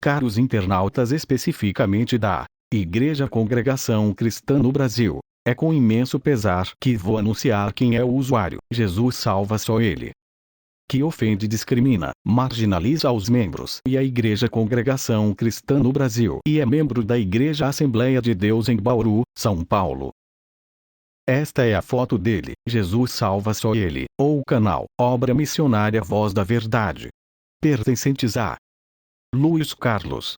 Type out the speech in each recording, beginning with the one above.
Caros internautas, especificamente da Igreja Congregação Cristã no Brasil, é com imenso pesar que vou anunciar quem é o usuário. Jesus salva só ele. Que ofende, discrimina, marginaliza os membros e a Igreja Congregação Cristã no Brasil e é membro da Igreja Assembleia de Deus em Bauru, São Paulo. Esta é a foto dele. Jesus salva só ele, ou o canal Obra Missionária Voz da Verdade. Pertencentes a Luiz Carlos.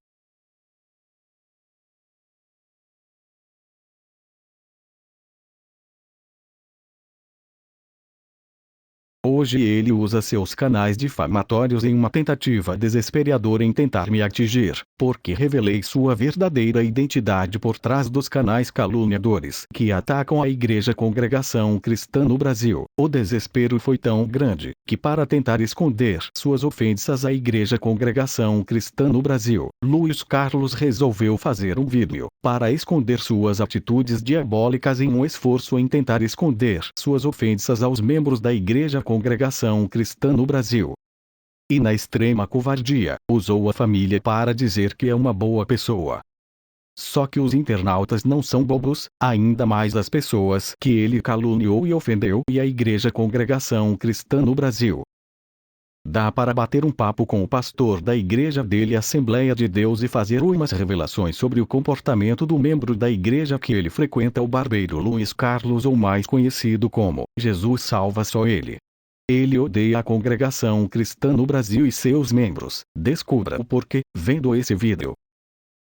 Hoje ele usa seus canais difamatórios em uma tentativa desesperadora em tentar me atingir, porque revelei sua verdadeira identidade por trás dos canais caluniadores que atacam a Igreja Congregação Cristã no Brasil. O desespero foi tão grande, que para tentar esconder suas ofensas à Igreja Congregação Cristã no Brasil, Luiz Carlos resolveu fazer um vídeo para esconder suas atitudes diabólicas em um esforço em tentar esconder suas ofensas aos membros da Igreja Congregação Cristã no Brasil. E na extrema covardia, usou a família para dizer que é uma boa pessoa. Só que os internautas não são bobos, ainda mais as pessoas que ele caluniou e ofendeu e a Igreja Congregação Cristã no Brasil. Dá para bater um papo com o pastor da igreja dele, Assembleia de Deus, e fazer umas revelações sobre o comportamento do membro da igreja que ele frequenta, o barbeiro Luiz Carlos, ou mais conhecido como Jesus salva só ele. Ele odeia a Congregação Cristã no Brasil e seus membros. Descubra o porquê vendo esse vídeo.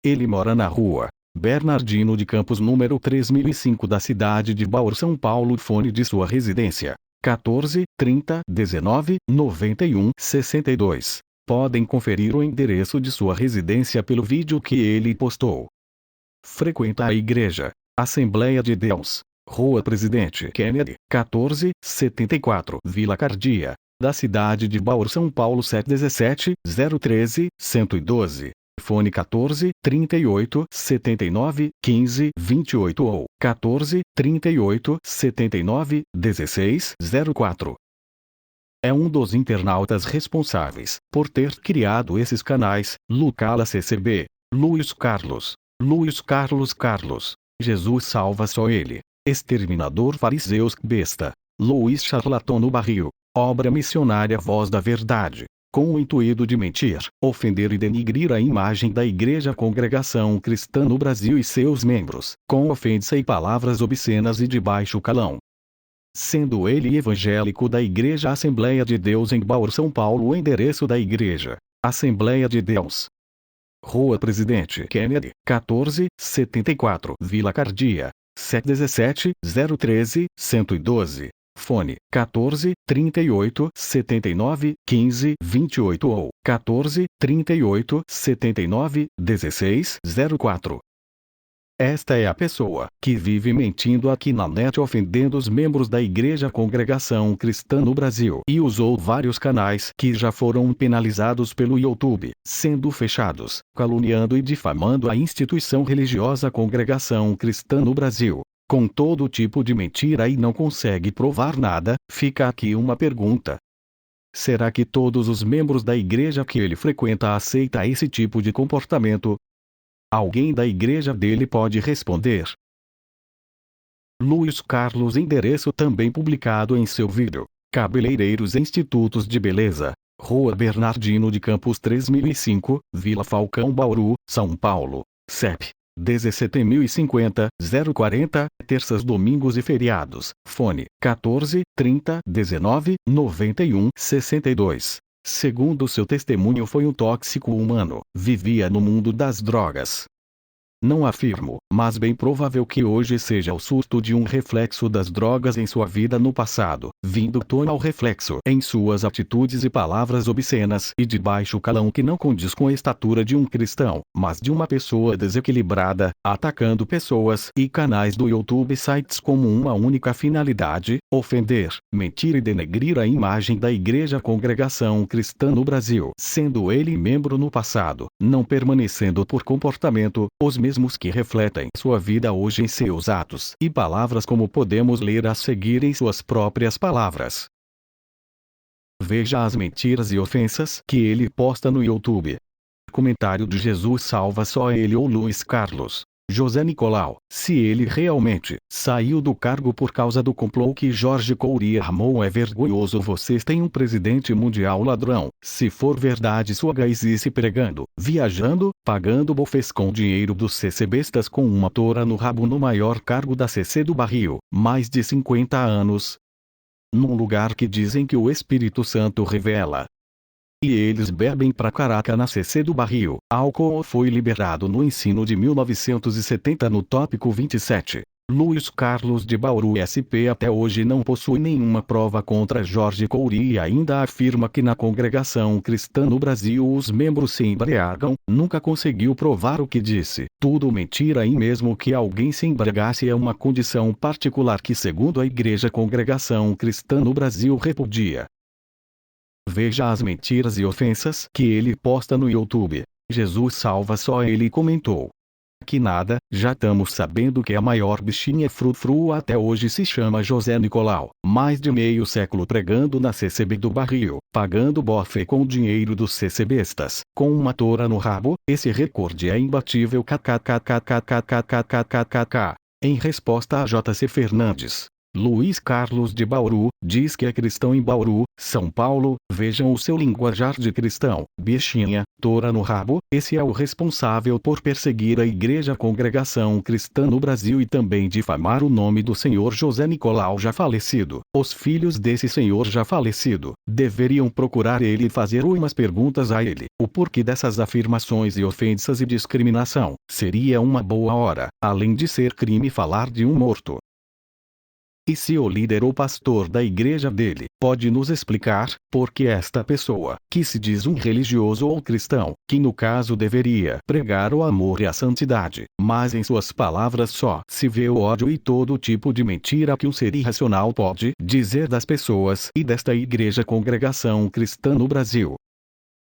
Ele mora na rua Bernardino de Campos, número 3005 da cidade de Bauru, São Paulo. Fone de sua residência: 14 30 19 91 62. Podem conferir o endereço de sua residência pelo vídeo que ele postou. Frequenta a igreja Assembleia de Deus, Rua Presidente Kennedy, 1474, Vila Cardia, da cidade de Bauru, São Paulo. 717 013 112. Fone 14 38 79 15 28 ou 14 38 79 16 04. É um dos internautas responsáveis por ter criado esses canais: Lucala CCB, Luiz Carlos, Jesus salva só ele, Exterminador Fariseus Besta, Luiz Charlatão no Barril, Obra Missionária Voz da Verdade, com o intuito de mentir, ofender e denigrir a imagem da Igreja Congregação Cristã no Brasil e seus membros, com ofensa e palavras obscenas e de baixo calão. Sendo ele evangélico da Igreja Assembleia de Deus em Bauru, São Paulo. O endereço da igreja: Assembleia de Deus, Rua Presidente Kennedy, 1474, Vila Cardia, 717 013 112. Fone 14 38 79 15 28 ou 14 38 79 16 04. Esta é a pessoa que vive mentindo aqui na net, ofendendo os membros da Igreja Congregação Cristã no Brasil, e usou vários canais que já foram penalizados pelo YouTube, sendo fechados, caluniando e difamando a instituição religiosa Congregação Cristã no Brasil, com todo tipo de mentira, e não consegue provar nada. Fica aqui uma pergunta: será que todos os membros da igreja que ele frequenta aceitam esse tipo de comportamento? Alguém da igreja dele pode responder. Luiz Carlos. Endereço também publicado em seu vídeo: Cabeleireiros Institutos de Beleza, Rua Bernardino de Campos 3005, Vila Falcão, Bauru, São Paulo. CEP 17050 040, terças, domingos e feriados. Fone 14 30 19 91 62. Segundo seu testemunho, foi um tóxico humano, vivia no mundo das drogas. Não afirmo, mas bem provável que hoje seja o surto de um reflexo das drogas em sua vida no passado, vindo tona ao reflexo em suas atitudes e palavras obscenas e de baixo calão, que não condiz com a estatura de um cristão, mas de uma pessoa desequilibrada, atacando pessoas e canais do YouTube e sites como uma única finalidade: ofender, mentir e denegrir a imagem da Igreja Congregação Cristã no Brasil, sendo ele membro no passado, não permanecendo por comportamento os mesmos que refletem sua vida hoje em seus atos e palavras, como podemos ler a seguir em suas próprias palavras. Veja as mentiras e ofensas que ele posta no YouTube. comentário de Jesus salva só ele ou Luiz Carlos. José Nicolau, se ele realmente saiu do cargo por causa do complô que Jorge Couri armou, é vergonhoso. Vocês têm um presidente mundial ladrão. Se for verdade sua gaizice pregando, viajando, pagando bofes com dinheiro dos CCBistas com uma tora no rabo no maior cargo da CC do barril, mais de 50 anos. Num lugar que dizem que o Espírito Santo revela. E eles bebem pra caraca na CC do barril. Álcool foi liberado no ensino de 1970 no tópico 27. Luiz Carlos de Bauru SP até hoje não possui nenhuma prova contra Jorge Couri e ainda afirma que na congregação cristã no Brasil os membros se embriagam. Nunca conseguiu provar o que disse. Tudo mentira, e mesmo que alguém se embriagasse é uma condição particular que segundo a Igreja Congregação Cristã no Brasil repudia. Veja as mentiras e ofensas que ele posta no YouTube. Jesus salva só ele comentou. Que nada, já estamos sabendo que a maior bichinha frufru até hoje se chama José Nicolau. Mais de meio século pregando na CCB do barril, pagando bofe com o dinheiro dos CCBistas, com uma tora no rabo. Esse recorde é imbatível. Kkkkkkkkkkkkkkkk. Em resposta a JC Fernandes, Luiz Carlos de Bauru, diz que é cristão em Bauru, São Paulo. Vejam o seu linguajar de cristão. Bichinha, tora no rabo. Esse é o responsável por perseguir a Igreja Congregação Cristã no Brasil e também difamar o nome do senhor José Nicolau já falecido. Os filhos desse senhor já falecido deveriam procurar ele e fazer umas perguntas a ele. O porquê dessas afirmações e ofensas e discriminação. Seria uma boa hora, além de ser crime, falar de um morto. E se o líder ou pastor da igreja dele pode nos explicar por que esta pessoa, que se diz um religioso ou cristão, que no caso deveria pregar o amor e a santidade, mas em suas palavras só se vê o ódio e todo tipo de mentira que um ser irracional pode dizer das pessoas e desta Igreja Congregação Cristã no Brasil?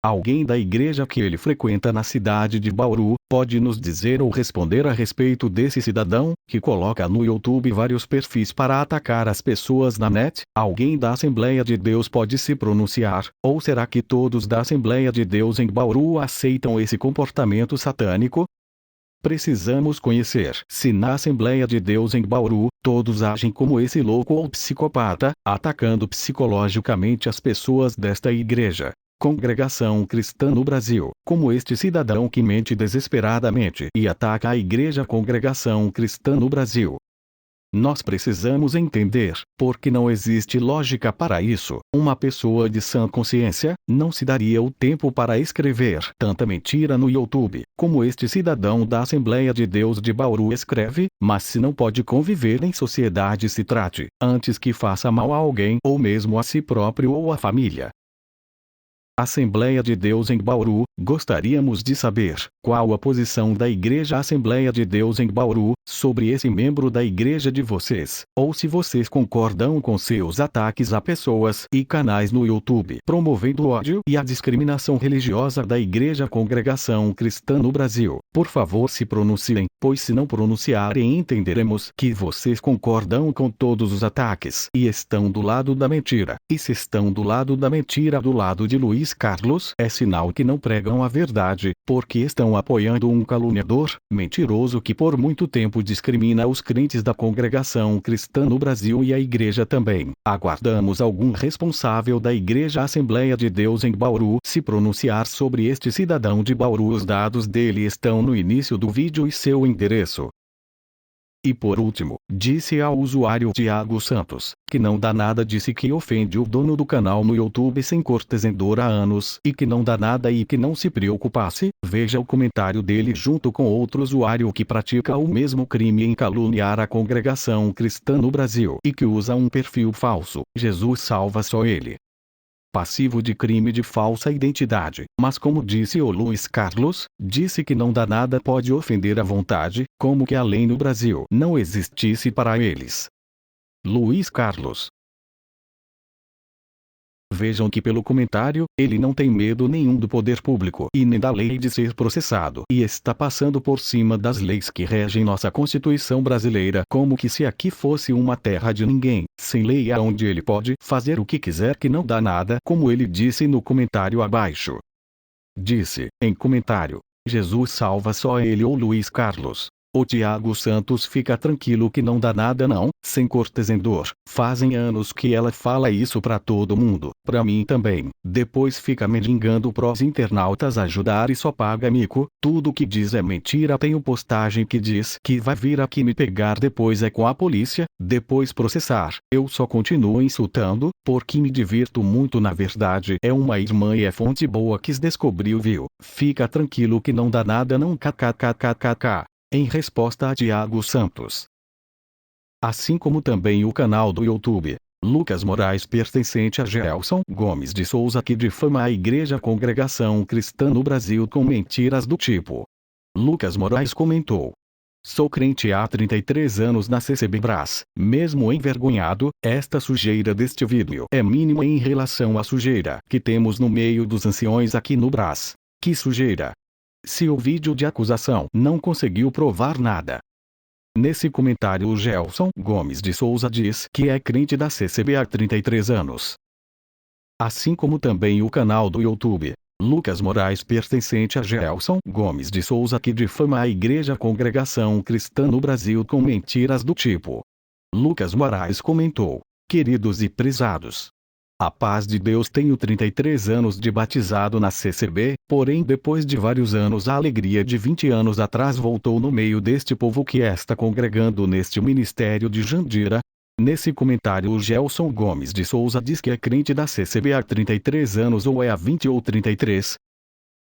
Alguém da igreja que ele frequenta na cidade de Bauru pode nos dizer ou responder a respeito desse cidadão que coloca no YouTube vários perfis para atacar as pessoas na net? Alguém da Assembleia de Deus pode se pronunciar? Ou será que todos da Assembleia de Deus em Bauru aceitam esse comportamento satânico? Precisamos conhecer se na Assembleia de Deus em Bauru todos agem como esse louco ou psicopata, atacando psicologicamente as pessoas desta igreja. Congregação Cristã no Brasil, como este cidadão que mente desesperadamente e ataca a Igreja Congregação Cristã no Brasil. Nós precisamos entender, porque não existe lógica para isso. Uma pessoa de sã consciência não se daria o tempo para escrever tanta mentira no YouTube, como este cidadão da Assembleia de Deus de Bauru escreve. Mas se não pode conviver em sociedade, se trate, antes que faça mal a alguém ou mesmo a si próprio ou à família. Assembleia de Deus em Bauru, gostaríamos de saber qual a posição da Igreja Assembleia de Deus em Bauru sobre esse membro da igreja de vocês, ou se vocês concordam com seus ataques a pessoas e canais no YouTube promovendo o ódio e a discriminação religiosa da Igreja Congregação Cristã no Brasil. Por favor, se pronunciem, pois se não pronunciarem entenderemos que vocês concordam com todos os ataques e estão do lado da mentira. E se estão do lado da mentira, do lado de Luiz Carlos, é sinal que não pregam a verdade, porque estão apoiando um caluniador, mentiroso que por muito tempo discrimina os crentes da congregação cristã no Brasil e a igreja também. Aguardamos algum responsável da Igreja Assembleia de Deus em Bauru se pronunciar sobre este cidadão de Bauru. Os dados dele estão no início do vídeo e seu endereço. E por último, disse ao usuário Tiago Santos, que não dá nada, disse que ofende o dono do canal no YouTube sem cortesendor há anos e que não dá nada e que não se preocupasse. Veja o comentário dele junto com outro usuário que pratica o mesmo crime em caluniar a congregação cristã no Brasil e que usa um perfil falso. Jesus salva só ele. Passivo de crime de falsa identidade. Mas como disse o Luiz Carlos, disse que não dá nada pode ofender à vontade, como que a lei no Brasil não existisse para eles. Luiz Carlos. Vejam que pelo comentário, ele não tem medo nenhum do poder público e nem da lei de ser processado e está passando por cima das leis que regem nossa Constituição brasileira, como que se aqui fosse uma terra de ninguém, sem lei aonde ele pode fazer o que quiser, que não dá nada, como ele disse no comentário abaixo. disse, em comentário: Jesus salva só ele ou Luiz Carlos. O Thiago Santos fica tranquilo que não dá nada não, sem cortesendor. Fazem anos que ela fala isso pra todo mundo, pra mim também. Depois fica mendigando pros internautas ajudar e só paga mico. Tudo que diz é mentira. Tenho postagem que diz que vai vir aqui me pegar, depois é com a polícia, depois processar. Eu só continuo insultando, porque me divirto muito. Na verdade é uma irmã e é fonte boa, quis descobriu, viu? Fica tranquilo que não dá nada não, kkkkkk. Em resposta a Thiago Santos. Assim como também o canal do YouTube Lucas Moraes, pertencente a Gelson Gomes de Souza, que difama a Igreja Congregação Cristã no Brasil com mentiras do tipo. Lucas Moraes comentou: sou crente há 33 anos na CCB Brás. Mesmo envergonhado, esta sujeira deste vídeo é mínima em relação à sujeira que temos no meio dos anciões aqui no Brás. Que sujeira! Se o vídeo de acusação não conseguiu provar nada. Nesse comentário, o Gelson Gomes de Souza diz que é crente da CCB há 33 anos. Assim como também o canal do YouTube Lucas Moraes, pertencente a Gelson Gomes de Souza, que difama a Igreja Congregação Cristã no Brasil com mentiras do tipo. Lucas Moraes comentou: queridos e prezados, a paz de Deus, tenho 33 anos de batizado na CCB, porém depois de vários anos a alegria de 20 anos atrás voltou no meio deste povo que está congregando neste ministério de Jandira. Nesse comentário, o Gelson Gomes de Souza diz que é crente da CCB há 33 anos, ou é há 20 ou 33.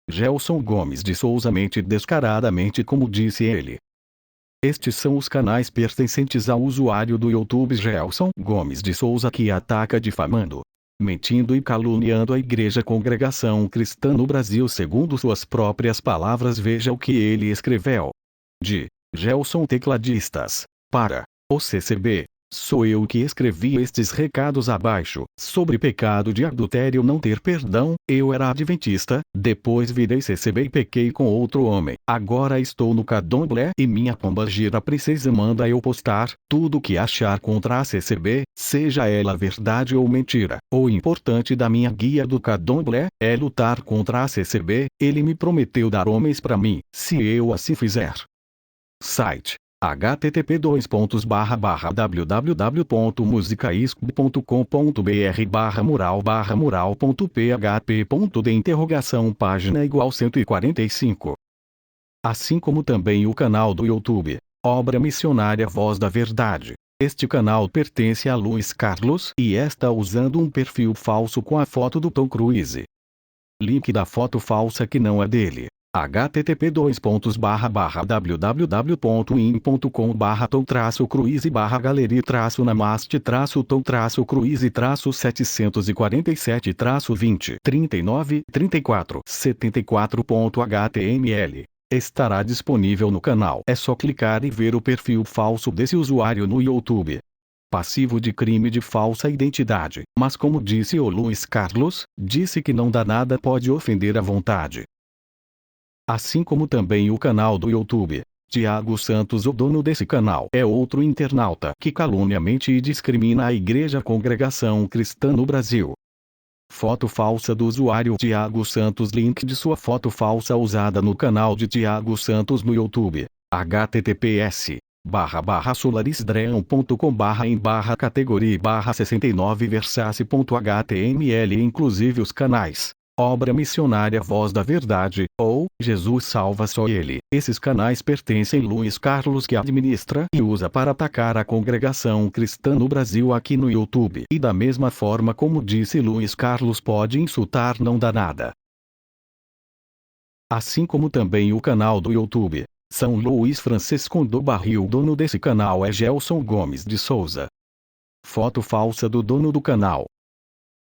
Gelson Gomes de Souza mente descaradamente, como disse ele. Estes são os canais pertencentes ao usuário do YouTube Gelson Gomes de Souza, que ataca difamando, mentindo e caluniando a Igreja Congregação Cristã no Brasil, segundo suas próprias palavras. Veja o que ele escreveu. De Gelson Tecladistas para o CCB. Sou eu que escrevi estes recados abaixo. Sobre pecado de adultério não ter perdão, eu era adventista, depois virei CCB e pequei com outro homem. Agora estou no candomblé e minha pombagira princesa manda eu postar tudo que achar contra a CCB, seja ela verdade ou mentira. O importante da minha guia do candomblé é lutar contra a CCB. Ele me prometeu dar homens para mim, se eu assim fizer. Site http://www.musicaisc.com.br/mural/mural.php.de página igual 145. Assim como também o canal do YouTube Obra Missionária Voz da Verdade. Este canal pertence a Luiz Carlos e está usando um perfil falso com a foto do Tom Cruise. Link da foto falsa que não é dele. http://www.in.com/tom-cruise/galeria-namaste-cruise-754-74.html. Estará disponível no canal. É só clicar e ver o perfil falso desse usuário no YouTube. Passivo de crime de falsa identidade. Mas como disse o Luiz Carlos, disse que não dá nada, pode ofender à vontade. Assim como também o canal do YouTube Thiago Santos, o dono desse canal, é outro internauta que caluniamente e discrimina a Igreja Congregação Cristã no Brasil. Foto falsa do usuário Thiago Santos. Link de sua foto falsa usada no canal de Thiago Santos no YouTube. https://solarisdream.com/em/categoria/69versace.html. Inclusive os canais Obra Missionária Voz da Verdade, ou Jesus Salva Só Ele. Esses canais pertencem a Luiz Carlos, que administra e usa para atacar a congregação cristã no Brasil aqui no YouTube. E da mesma forma como disse Luiz Carlos, pode insultar, não dá nada. Assim como também o canal do YouTube São Luís Francisco do Barril. O dono desse canal é Gelson Gomes de Souza. Foto falsa do dono do canal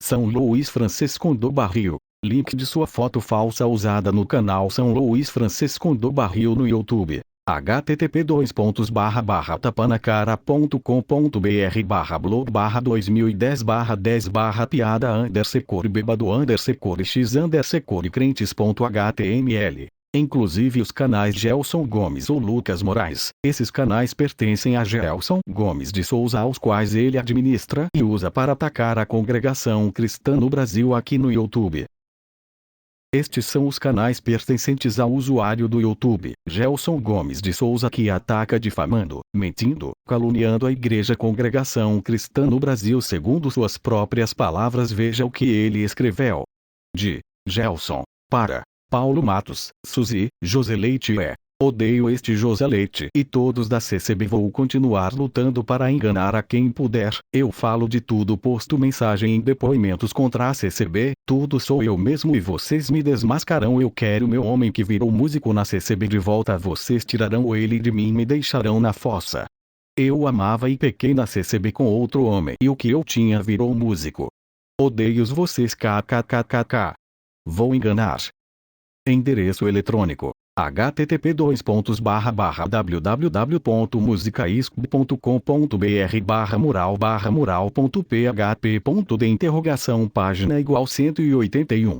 São Luís Francisco do Barril. Link de sua foto falsa usada no canal São Luís Francisco do Barril no YouTube. http://tapanacara.com.br/blog/2010/10/piada_x_crentes.html. Inclusive os canais Gelson Gomes ou Lucas Moraes. Esses canais pertencem a Gelson Gomes de Souza, aos quais ele administra e usa para atacar a congregação cristã no Brasil aqui no YouTube. Estes são os canais pertencentes ao usuário do YouTube, Gelson Gomes de Souza, que ataca difamando, mentindo, caluniando a Igreja Congregação Cristã no Brasil segundo suas próprias palavras. Veja o que ele escreveu. De Gelson para Paulo Matos, Suzy, José Leite odeio este José Leite e todos da CCB. Vou continuar lutando para enganar a quem puder. Eu falo de tudo, posto mensagem em depoimentos contra a CCB. Tudo sou eu mesmo e vocês me desmascaram. Eu quero meu homem que virou músico na CCB de volta. Vocês tirarão ele de mim e me deixarão na fossa. Eu amava e pequei na CCB com outro homem e o que eu tinha virou músico. Odeio vocês kkkk. Vou enganar. Endereço eletrônico: http://www.musicaisc.com.br/mural/mural.php.de página = 181.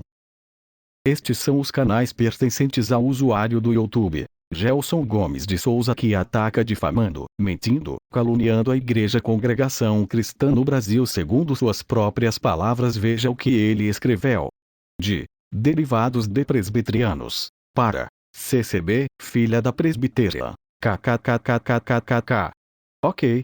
Estes são os canais pertencentes ao usuário do YouTube, Gelson Gomes de Souza, que ataca difamando, mentindo, caluniando a Igreja Congregação Cristã no Brasil segundo suas próprias palavras. Veja o que ele escreveu. De derivados de presbiterianos para CCB, filha da presbitéria. Kkkkkkkk. Ok.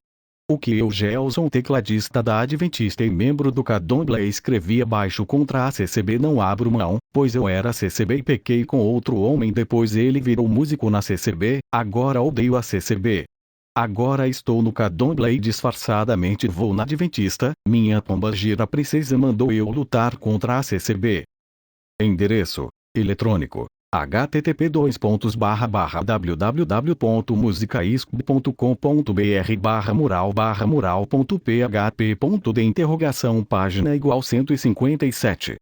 O que eu, Gelson, tecladista da Adventista e membro do Candomblé, escrevi abaixo contra a CCB, não abro mão, pois eu era CCB e pequei com outro homem. Depois ele virou músico na CCB, agora odeio a CCB. Agora estou no Candomblé e disfarçadamente vou na Adventista. Minha pombagira princesa mandou eu lutar contra a CCB. Endereço eletrônico: http://www.musicaisc.com.br/mural/mural.php.de página = 157.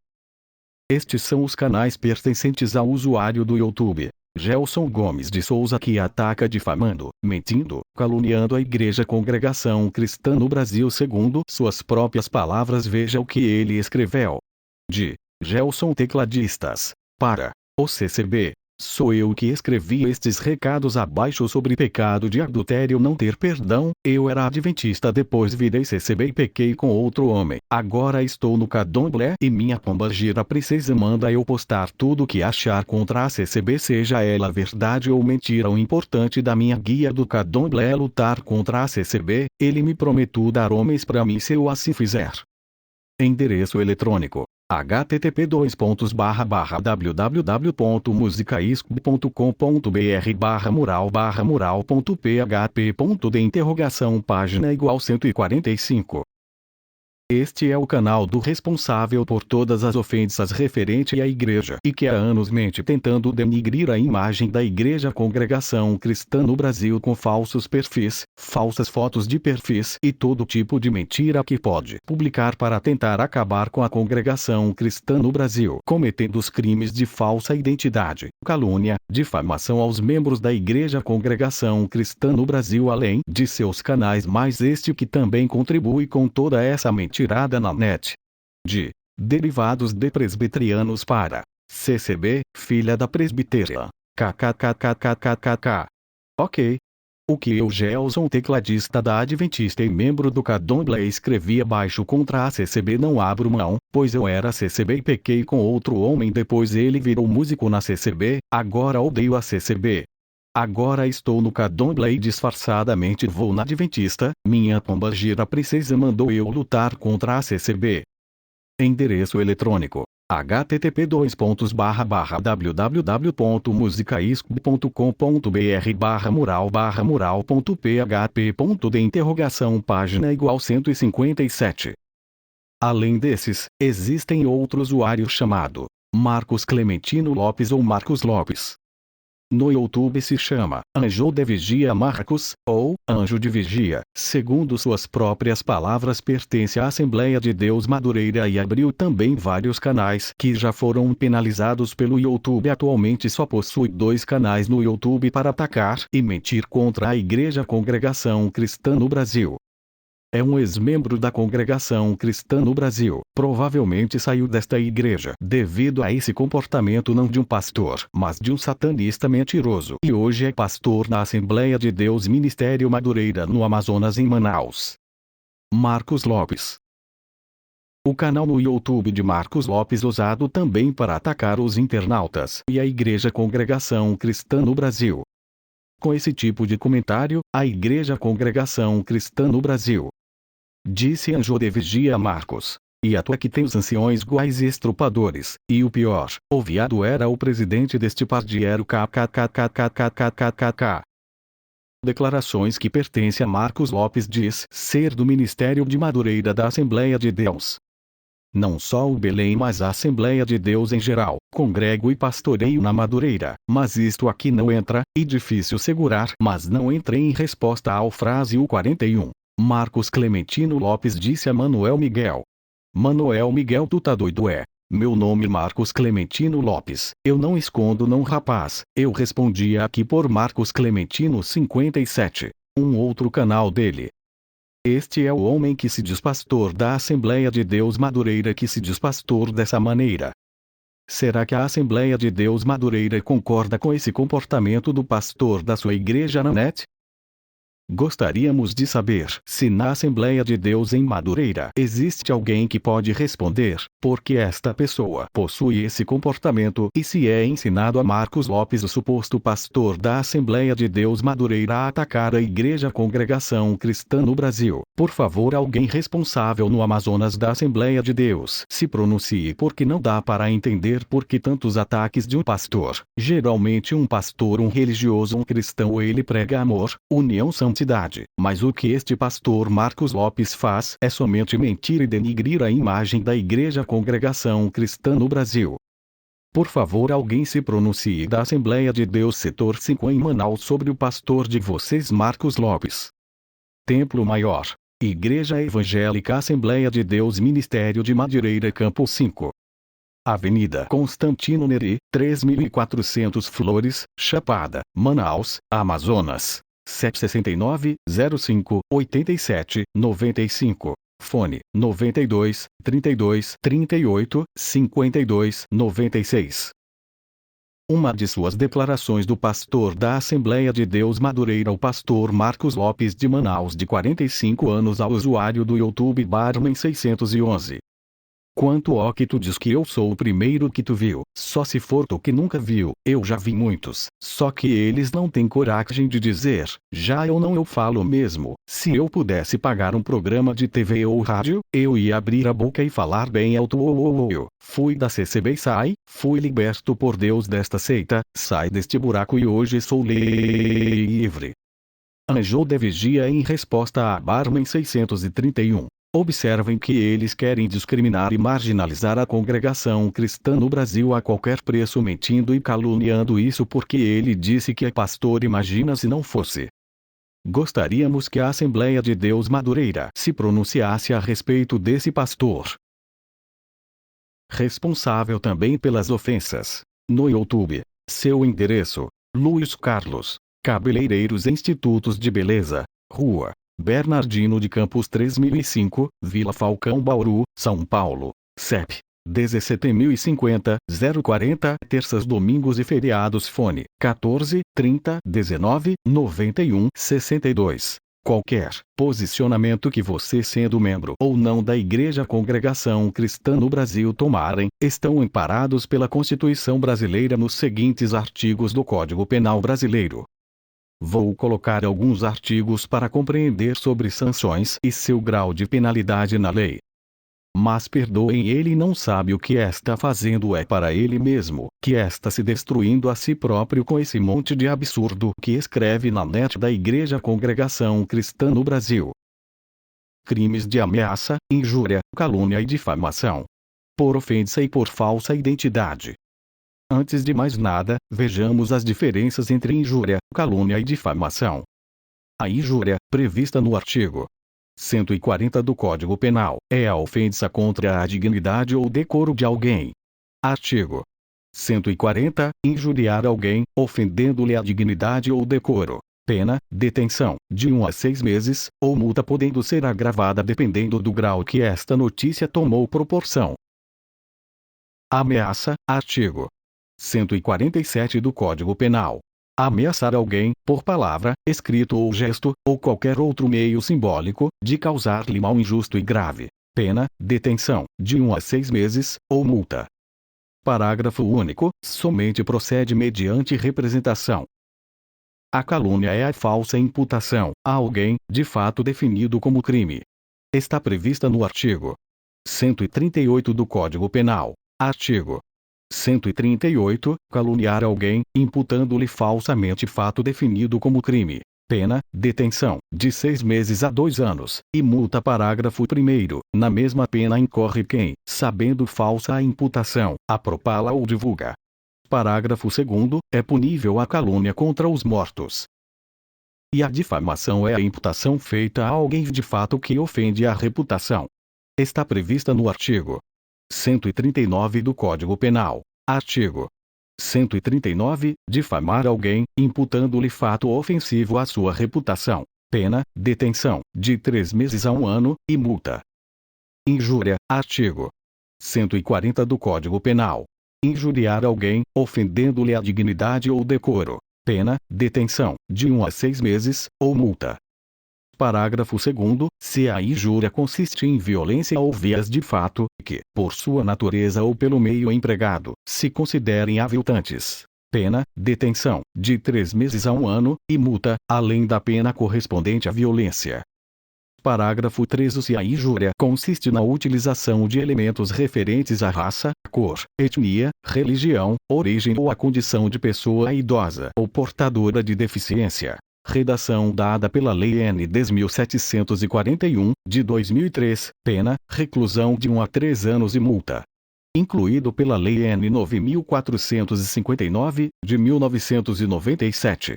Estes são os canais pertencentes ao usuário do YouTube, Gelson Gomes de Souza, que ataca difamando, mentindo, caluniando a Igreja Congregação Cristã no Brasil segundo suas próprias palavras. Veja o que ele escreveu. De Gelson, tecladistas para o CCB. Sou eu que escrevi estes recados abaixo sobre pecado de adultério, não ter perdão. Eu era adventista, depois virei CCB e pequei com outro homem. Agora estou no Candomblé e minha pombagira princesa manda eu postar tudo o que achar contra a CCB, seja ela verdade ou mentira. O importante da minha guia do Candomblé é lutar contra a CCB. Ele me prometeu dar homens para mim se eu assim fizer. Endereço eletrônico: http://www.musicaisc.com.br/mural/mural.php.de página = 145. Este é o canal do responsável por todas as ofensas referente à Igreja e que há anos mente tentando denigrir a imagem da Igreja Congregação Cristã no Brasil com falsos perfis, falsas fotos de perfis e todo tipo de mentira que pode publicar para tentar acabar com a Congregação Cristã no Brasil, cometendo os crimes de falsa identidade, calúnia, difamação aos membros da Igreja Congregação Cristã no Brasil, além de seus canais mais este que também contribui com toda essa mentira tirada na net. De derivados de presbiterianos para CCB, filha da presbitéria. Kkkkkkkk. Ok. O que eu, Gelson, tecladista da Adventista e membro do Candomblé, escrevi abaixo contra a CCB, não abro mão, pois eu era CCB e pequei com outro homem. Depois ele virou músico na CCB, agora odeio a CCB. Agora estou no Candomblé e disfarçadamente vou na Adventista. Minha pombagira princesa mandou eu lutar contra a CCB. Endereço eletrônico: http://www.musicaisc.com.br/mural/mural.php.de página = 157. Além desses, existem outro usuário chamado Marcos Clementino Lopes ou Marcos Lopes. No YouTube se chama Anjo de Vigia Marcos, ou Anjo de Vigia. Segundo suas próprias palavras, pertence à Assembleia de Deus Madureira e abriu também vários canais que já foram penalizados pelo YouTube. Atualmente só possui 2 canais no YouTube para atacar e mentir contra a Igreja Congregação Cristã no Brasil. É um ex-membro da Congregação Cristã no Brasil. Provavelmente saiu desta igreja devido a esse comportamento não de um pastor, mas de um satanista mentiroso. E hoje é pastor na Assembleia de Deus Ministério Madureira no Amazonas, em Manaus. Marcos Lopes. O canal no YouTube de Marcos Lopes usado também para atacar os internautas e a Igreja Congregação Cristã no Brasil. Com esse tipo de comentário, a Igreja Congregação Cristã no Brasil disse Anjo de Vigia a Marcos: e a tua que tem os anciões guais e estrupadores, e o pior, o viado era o presidente deste partido kkkkkkkkkkkk. Declarações que pertencem a Marcos Lopes diz ser do Ministério de Madureira da Assembleia de Deus. Não só o Belém mas a Assembleia de Deus em geral, congrego e pastoreio na Madureira, mas isto aqui não entra, e difícil segurar, mas não entra em resposta ao frase o 41. Marcos Clementino Lopes disse a Manuel Miguel: Manuel Miguel, tu tá doido é? Meu nome Marcos Clementino Lopes, eu não escondo não rapaz, eu respondia aqui por Marcos Clementino 57, um outro canal dele. Este é o homem que se diz pastor da Assembleia de Deus Madureira, que se diz pastor dessa maneira. Será que a Assembleia de Deus Madureira concorda com esse comportamento do pastor da sua igreja na net? Gostaríamos de saber se na Assembleia de Deus em Madureira existe alguém que pode responder por que esta pessoa possui esse comportamento e se é ensinado a Marcos Lopes, o suposto pastor da Assembleia de Deus Madureira, a atacar a Igreja Congregação Cristã no Brasil. Por favor, alguém responsável no Amazonas da Assembleia de Deus se pronuncie, porque não dá para entender por que tantos ataques de um pastor. Geralmente um pastor, um religioso, um cristão, ele prega amor, união, santidade, mas o que este pastor Marcos Lopes faz é somente mentir e denigrir a imagem da Igreja Congregação Cristã no Brasil. Por favor, alguém se pronuncie da Assembleia de Deus Setor 5 em Manaus sobre o pastor de vocês Marcos Lopes. Templo Maior, Igreja Evangélica Assembleia de Deus Ministério de Madureira, Campo 5. Avenida Constantino Neri, 3400 Flores, Chapada, Manaus, Amazonas. 769-05-87-95. Fone: 92 32 38 52 96. Uma de suas declarações do pastor da Assembleia de Deus Madureira, o pastor Marcos Lopes de Manaus, de 45 anos, ao usuário do YouTube Barman 611. Quanto ao que tu diz que eu sou o primeiro que tu viu, só se for tu que nunca viu, eu já vi muitos, só que eles não têm coragem de dizer, já eu falo mesmo, se eu pudesse pagar um programa de TV ou rádio, eu ia abrir a boca e falar bem alto. Eu fui da CCB e sai, fui liberto por Deus desta seita, sai deste buraco e hoje sou livre. Anjo de Vigia em resposta a Barman 631. Observem que eles querem discriminar e marginalizar a congregação cristã no Brasil a qualquer preço, mentindo e caluniando isso porque ele disse que é pastor. Imagina se não fosse. Gostaríamos que a Assembleia de Deus Madureira se pronunciasse a respeito desse pastor. Responsável também pelas ofensas. No YouTube. Seu endereço: Luiz Carlos, Cabeleireiros Institutos de Beleza, Rua Bernardino de Campos 3005, Vila Falcão, Bauru, São Paulo. CEP: 17050 040. Terças, domingos e feriados. Fone: 14 30 19 91 62. Qualquer posicionamento que você, sendo membro ou não da Igreja Congregação Cristã no Brasil, tomarem, estão amparados pela Constituição Brasileira nos seguintes artigos do Código Penal Brasileiro. Vou colocar alguns artigos para compreender sobre sanções e seu grau de penalidade na lei. Mas perdoem, ele não sabe o que está fazendo, é para ele mesmo, que está se destruindo a si próprio com esse monte de absurdo que escreve na net da Igreja Congregação Cristã no Brasil. Crimes de ameaça, injúria, calúnia e difamação. Por ofensa e por falsa identidade. Antes de mais nada, vejamos as diferenças entre injúria, calúnia e difamação. A injúria, prevista no artigo 140 do Código Penal, é a ofensa contra a dignidade ou decoro de alguém. Artigo 140. Injuriar alguém, ofendendo-lhe a dignidade ou decoro. Pena: detenção, de 1 a 6 meses, ou multa, podendo ser agravada dependendo do grau que esta notícia tomou proporção. Ameaça. Artigo 147 do Código Penal. Ameaçar alguém, por palavra, escrito ou gesto, ou qualquer outro meio simbólico, de causar-lhe mal injusto e grave. Pena, detenção, de 1 a 6 meses, ou multa. Parágrafo único, somente procede mediante representação. A calúnia é a falsa imputação a alguém, de fato definido como crime. Está prevista no artigo 138 do Código Penal. Artigo 138. Caluniar alguém, imputando-lhe falsamente fato definido como crime. Pena, detenção, de 6 meses a 2 anos, e multa. Parágrafo 1º. Na mesma pena incorre quem, sabendo falsa a imputação, a propala ou divulga. Parágrafo 2º. É punível a calúnia contra os mortos. E a difamação é a imputação feita a alguém de fato que ofende a reputação. Está prevista no artigo 139 do Código Penal. Artigo 139. Difamar alguém, imputando-lhe fato ofensivo à sua reputação. Pena, detenção, de 3 meses a 1 ano, e multa. Injúria. Artigo 140 do Código Penal. Injuriar alguém, ofendendo-lhe a dignidade ou decoro. Pena, detenção, de 1 a 6 meses, ou multa. Parágrafo 2º. Se a injúria consiste em violência ou vias de fato, que, por sua natureza ou pelo meio empregado, se considerem aviltantes. Pena, detenção, de 3 meses a 1 ano, e multa, além da pena correspondente à violência. Parágrafo 3º. Se a injúria consiste na utilização de elementos referentes à raça, cor, etnia, religião, origem ou à condição de pessoa idosa ou portadora de deficiência. Redação dada pela Lei N. 10.741, de 2003, pena, reclusão de 1 a 3 anos e multa. Incluído pela Lei N. 9.459, de 1997.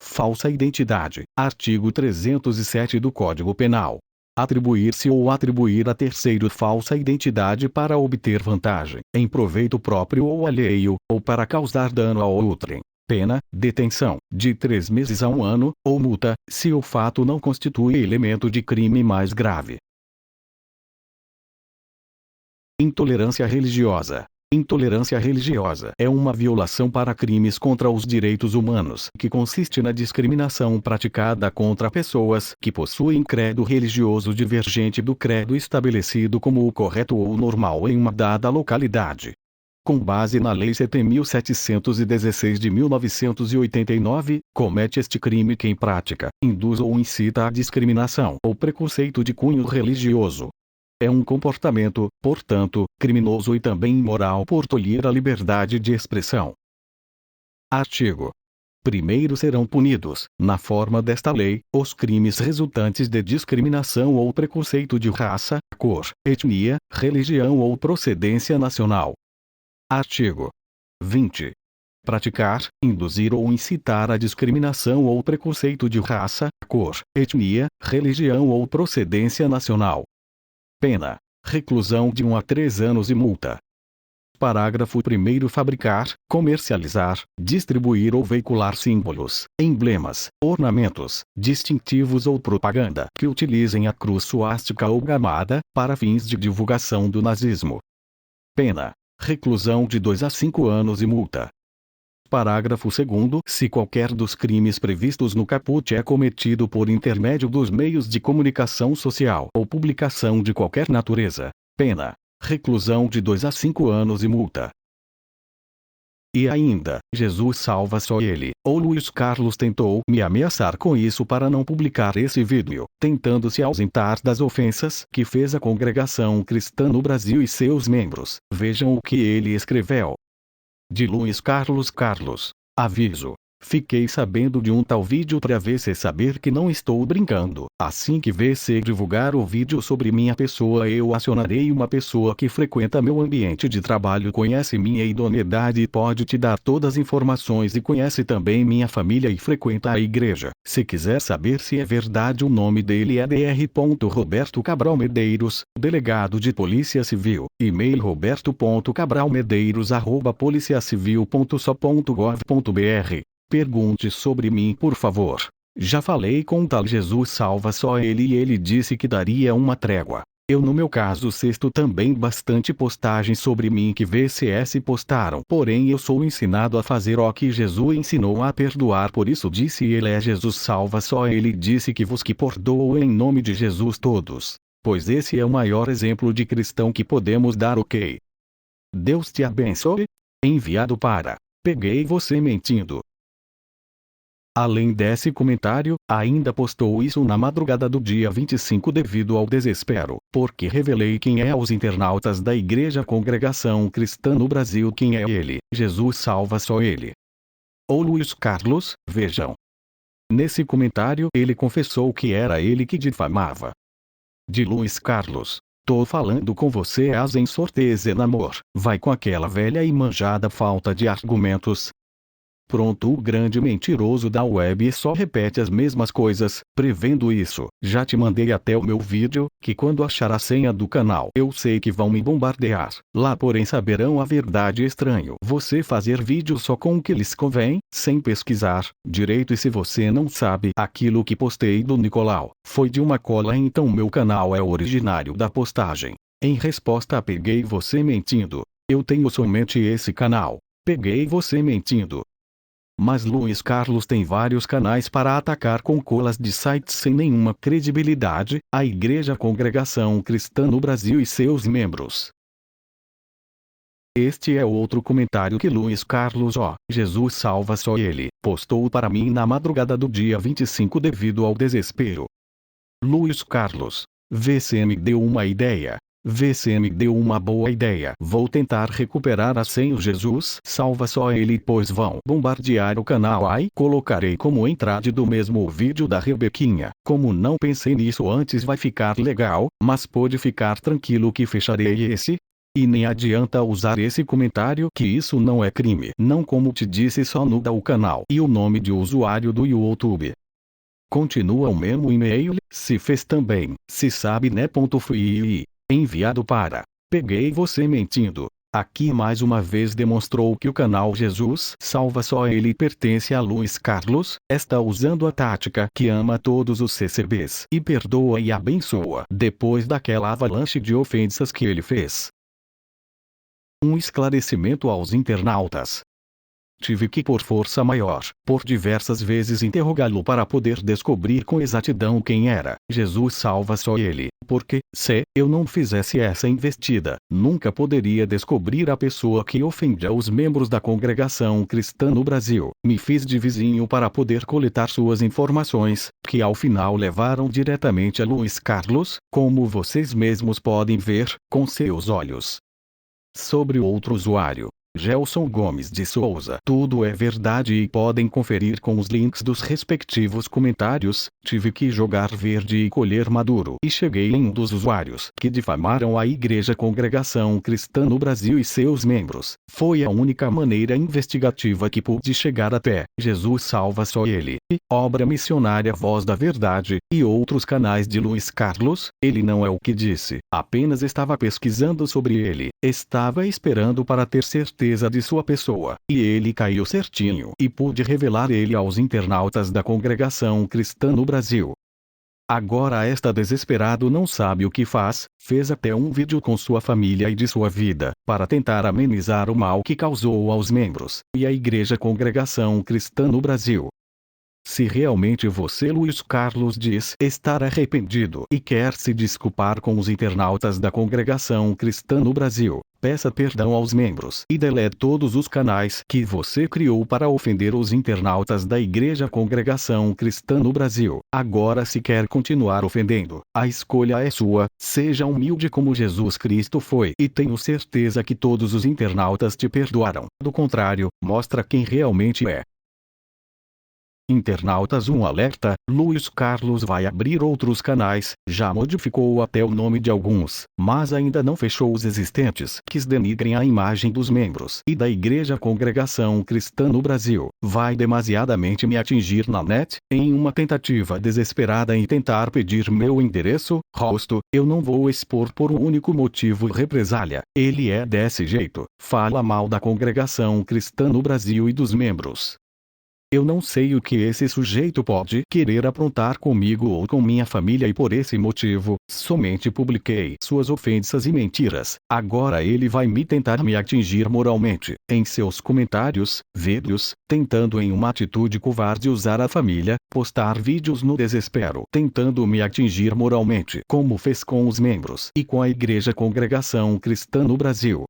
Falsa identidade. Artigo 307 do Código Penal. Atribuir-se ou atribuir a terceiro falsa identidade para obter vantagem, em proveito próprio ou alheio, ou para causar dano a outrem. Pena, detenção, de 3 meses a 1 ano, ou multa, se o fato não constitui elemento de crime mais grave. Intolerância religiosa. Intolerância religiosa é uma violação para crimes contra os direitos humanos, que consiste na discriminação praticada contra pessoas que possuem credo religioso divergente do credo estabelecido como o correto ou normal em uma dada localidade. Com base na Lei 7.716 de 1989, comete este crime quem pratica, induz ou incita a discriminação ou preconceito de cunho religioso. É um comportamento, portanto, criminoso e também imoral por tolher a liberdade de expressão. Artigo 1º. Serão punidos, na forma desta lei, os crimes resultantes de discriminação ou preconceito de raça, cor, etnia, religião ou procedência nacional. Artigo 20. Praticar, induzir ou incitar a discriminação ou preconceito de raça, cor, etnia, religião ou procedência nacional. Pena, reclusão de 1 a 3 anos e multa. Parágrafo 1º. Fabricar, comercializar, distribuir ou veicular símbolos, emblemas, ornamentos, distintivos ou propaganda que utilizem a cruz suástica ou gamada, para fins de divulgação do nazismo. Pena, reclusão de 2 a 5 anos e multa. Parágrafo 2º. Se qualquer dos crimes previstos no caput é cometido por intermédio dos meios de comunicação social ou publicação de qualquer natureza, pena, reclusão de 2 a 5 anos e multa. E ainda, Jesus salva só ele, ou Luiz Carlos tentou me ameaçar com isso para não publicar esse vídeo, tentando se ausentar das ofensas que fez a congregação cristã no Brasil e seus membros. Vejam o que ele escreveu. De Luiz Carlos. Aviso. Fiquei sabendo de um tal vídeo pra VC saber que não estou brincando. Assim que VC divulgar o vídeo sobre minha pessoa, eu acionarei uma pessoa que frequenta meu ambiente de trabalho, conhece minha idoneidade e pode te dar todas as informações, e conhece também minha família e frequenta a igreja. Se quiser saber se é verdade, o nome dele é Dr. Roberto Cabral Medeiros, delegado de Polícia Civil. E-mail roberto.cabralmedeiros@policiacivil.so.gov.br. Pergunte sobre mim, por favor. Já falei com o tal Jesus salva só ele e ele disse que daria uma trégua. Eu no meu caso sexto também bastante postagem sobre mim que VCS postaram. Porém eu sou ensinado a fazer o que Jesus ensinou, a perdoar, por isso disse ele é Jesus salva só ele disse que vos que perdoou em nome de Jesus todos. pois esse é o maior exemplo de cristão que podemos dar, ok? Deus te abençoe. Enviado para Peguei Você Mentindo. Além desse comentário, ainda postou isso na madrugada do dia 25 devido ao desespero, porque revelei quem é aos internautas da Igreja Congregação Cristã no Brasil. Quem é ele? Jesus salva só ele. Ou Luiz Carlos, vejam. Nesse comentário ele confessou que era ele que difamava. De Luiz Carlos. Tô falando com você as em sorteza e namor, vai com aquela velha e manjada falta de argumentos. Pronto, o grande mentiroso da web só repete as mesmas coisas, prevendo isso. Já te mandei até o meu vídeo, que quando achar a senha do canal eu sei que vão me bombardear. Lá porém saberão a verdade. Estranho você fazer vídeo só com o que lhes convém, sem pesquisar direito. E se você não sabe, aquilo que postei do Nicolau foi de uma cola, então meu canal é o originário da postagem. Em resposta a Peguei Você Mentindo, eu tenho somente esse canal. Peguei Você Mentindo. Mas Luiz Carlos tem vários canais para atacar com colas de sites sem nenhuma credibilidade, a Igreja Congregação Cristã no Brasil e seus membros. Este é outro comentário que Luiz Carlos Jesus salva só ele, postou para mim na madrugada do dia 25 devido ao desespero. Luiz Carlos. Você me deu uma ideia. Você me deu uma boa ideia. Vou tentar recuperar a senha. Jesus salva só ele, pois vão bombardear o canal. Aí colocarei como entrada do mesmo vídeo da Rebequinha. Como não pensei nisso antes, vai ficar legal, mas pode ficar tranquilo que fecharei esse. E nem adianta usar esse comentário, que isso não é crime. Não, como te disse, só muda o canal e o nome de usuário do YouTube. Continua o mesmo e-mail, se fez também, se sabe né. Fui enviado para Peguei Você Mentindo. Aqui mais uma vez demonstrou que o canal Jesus salva só ele pertence a Luiz Carlos. Está usando a tática que ama todos os CCBs e perdoa e abençoa depois daquela avalanche de ofensas que ele fez. Um esclarecimento aos internautas. Tive que, por força maior, por diversas vezes interrogá-lo para poder descobrir com exatidão quem era. Jesus salva só ele, porque, se eu não fizesse essa investida, nunca poderia descobrir a pessoa que ofendia os membros da Congregação Cristã no Brasil. Me fiz de vizinho para poder coletar suas informações, que ao final levaram diretamente a Luiz Carlos, como vocês mesmos podem ver, com seus olhos. Sobre o outro usuário, Gelson Gomes de Souza. Tudo é verdade e podem conferir com os links dos respectivos comentários. Tive que jogar verde e colher maduro e cheguei em um dos usuários que difamaram a Igreja Congregação Cristã no Brasil e seus membros. Foi a única maneira investigativa que pude chegar até Jesus salva só ele, e Obra Missionária Voz da Verdade, e outros canais de Luiz Carlos. Ele não é o que disse, apenas estava pesquisando sobre ele, estava esperando para ter certeza de sua pessoa, e ele caiu certinho e pude revelar ele aos internautas da Congregação Cristã no Brasil. Agora está desesperado, não sabe o que faz, fez até um vídeo com sua família e de sua vida, para tentar amenizar o mal que causou aos membros e à Igreja Congregação Cristã no Brasil. Se realmente você, Luiz Carlos, diz estar arrependido e quer se desculpar com os internautas da Congregação Cristã no Brasil, peça perdão aos membros e delete todos os canais que você criou para ofender os internautas da Igreja Congregação Cristã no Brasil. Agora, se quer continuar ofendendo, a escolha é sua. Seja humilde como Jesus Cristo foi, e tenho certeza que todos os internautas te perdoarão. Do contrário, mostra quem realmente é. Internautas, um alerta: Luiz Carlos vai abrir outros canais, já modificou até o nome de alguns, mas ainda não fechou os existentes que denigrem a imagem dos membros e da Igreja Congregação Cristã no Brasil. Vai demasiadamente me atingir na net, em uma tentativa desesperada em tentar pedir meu endereço, rosto. Eu não vou expor por um único motivo: represália. Ele é desse jeito, fala mal da Congregação Cristã no Brasil e dos membros. Eu não sei o que esse sujeito pode querer aprontar comigo ou com minha família e por esse motivo, somente publiquei suas ofensas e mentiras. Agora ele vai me tentar me atingir moralmente. Em seus comentários, vídeos, tentando em uma atitude covarde usar a família, postar vídeos no desespero, tentando me atingir moralmente, como fez com os membros e com a Igreja Congregação Cristã no Brasil.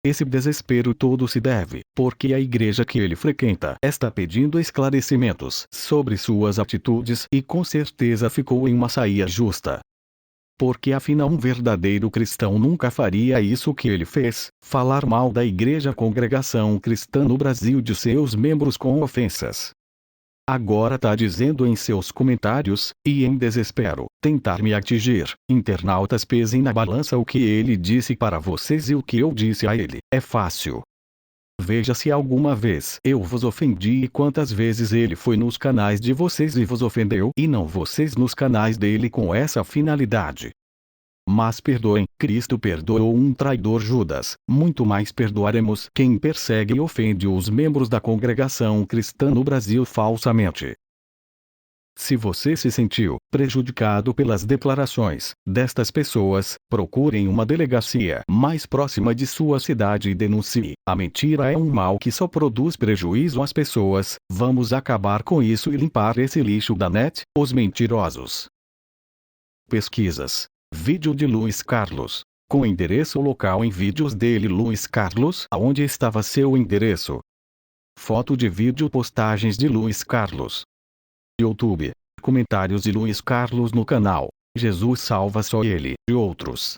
Esse desespero todo se deve, porque a igreja que ele frequenta está pedindo esclarecimentos sobre suas atitudes e com certeza ficou em uma saia justa. Porque afinal um verdadeiro cristão nunca faria isso que ele fez, falar mal da Igreja Congregação Cristã no Brasil de seus membros com ofensas. Agora tá dizendo em seus comentários, e em desespero, tentar me atingir. Internautas, pesem na balança o que ele disse para vocês e o que eu disse a ele. É fácil. Veja se alguma vez eu vos ofendi e quantas vezes ele foi nos canais de vocês e vos ofendeu e não vocês nos canais dele com essa finalidade. Mas perdoem, Cristo perdoou um traidor Judas, muito mais perdoaremos quem persegue e ofende os membros da congregação cristã no Brasil falsamente. Se você se sentiu prejudicado pelas declarações destas pessoas, procure em uma delegacia mais próxima de sua cidade e denuncie. A mentira é um mal que só produz prejuízo às pessoas. Vamos acabar com isso e limpar esse lixo da net, os mentirosos. Pesquisas. Vídeo de Luiz Carlos. Com endereço local em vídeos dele Luiz Carlos. Aonde estava seu endereço? Foto de vídeo postagens de Luiz Carlos. YouTube. Comentários de Luiz Carlos no canal. Jesus salva só ele e outros.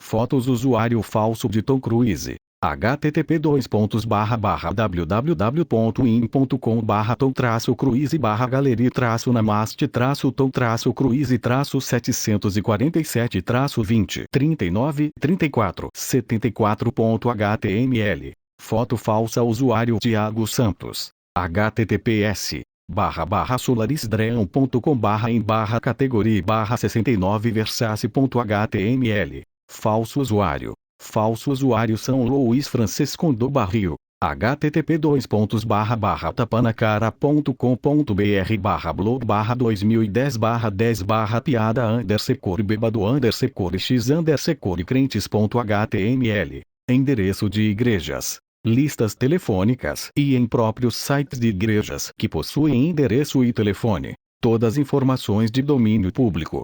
Fotos usuário falso de Tom Cruise. http://www.inm.com/tom-cruise/galeria-namaste-cruise-754-74.html. Foto falsa usuário Thiago Santos. https://solarisdream.com/em/categoria/69versace.html. Falso usuário. Falso usuário São Luís Francisco do Barril. http://tapanacara.com.br/blog/2010/10/piada_x_crentes.html. Endereço de igrejas, listas telefônicas e em próprios sites de igrejas que possuem endereço e telefone. Todas informações de domínio público.